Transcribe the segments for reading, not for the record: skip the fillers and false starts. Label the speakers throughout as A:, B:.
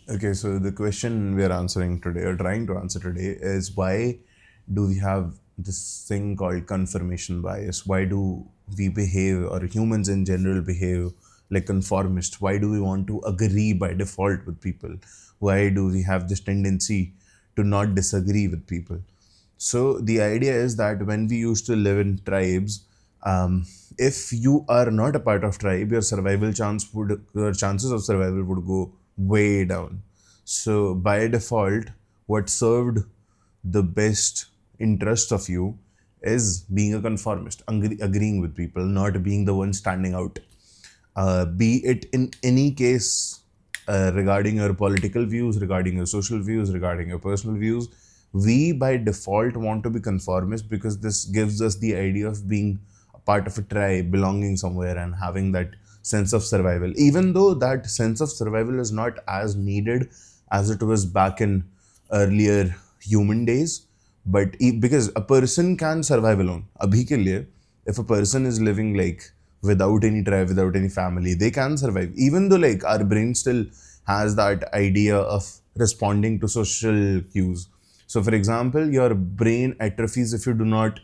A: Okay, so the question we are answering today, or trying to answer today, is why do we have this thing called confirmation bias? Why do we behave, or humans in general behave like conformists? Why do we want to agree by default with people? Why do we have this tendency to not disagree with people? So the idea is that when we used to live in tribes, if you are not a part of tribe, your chances of survival would go way down. So by default, what served the best interest of you is being a conformist, agreeing with people, not being the one standing out. Be it in any case regarding your political views, regarding your social views, regarding your personal views, we by default want to be conformist because this gives us the idea of being a part of a tribe, belonging somewhere, and having that sense of survival. Even though that sense of survival is not as needed as it was back in earlier human days, but because a person can survive alone. Abhi ke liye, if a person is living like without any tribe, without any family, they can survive. Even though like our brain still has that idea of responding to social cues. So, for example, your brain atrophies if you do not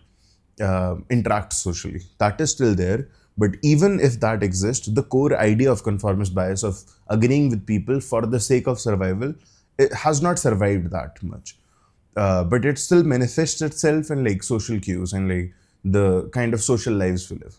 A: interact socially. That is still there. But even if that exists, the core idea of conformist bias, of agreeing with people for the sake of survival, it has not survived that much. But it still manifests itself in like social cues and like the kind of social lives we live.